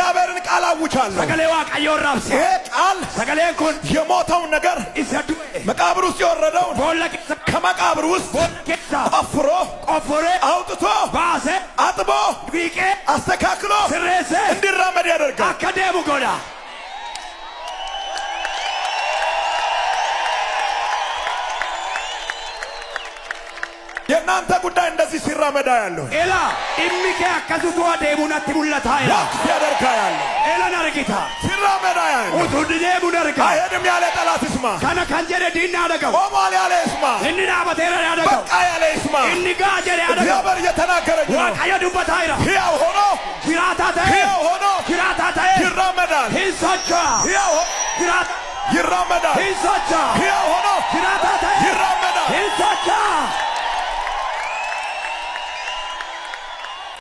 የእግዚአብሔርን ቃል አውጃለሁ። ይሄ ቃል የሞተውን ነገር መቃብር ውስጥ የወረደውን ከመቃብር ውስጥ ቆፍሮ አውጥቶ አጥቦ አስተካክሎ እንዲራመድ ያደርጋል። የናንተ ጉዳይ እንደዚህ ሲራመዳ ያለው ኤላ ኢሚኬ አከሱቱ አደሙናት ሙላታ ያደርጋል። ኤላ ናርጊታ ሲራመዳ ያለው ኡቱድኔ ሙነርጋ አይሄድም ያለ ጠላት ይስማ። ካና ካንጀረ ዲና አደገው ቆሟል ያለ ይስማ። እንና በቴራ ያደገው በቃ ያለ ይስማ። እንጋ ጀረ ያደገው እግዚአብሔር እየተናገረኝ ነው። ዋቃየዱበት አይራ ሕያው ሆኖ ይራመዳል። ሂንሳቻ ሕያው ሂራታ ይራመዳል። ሂንሳቻ ሕያው ሆኖ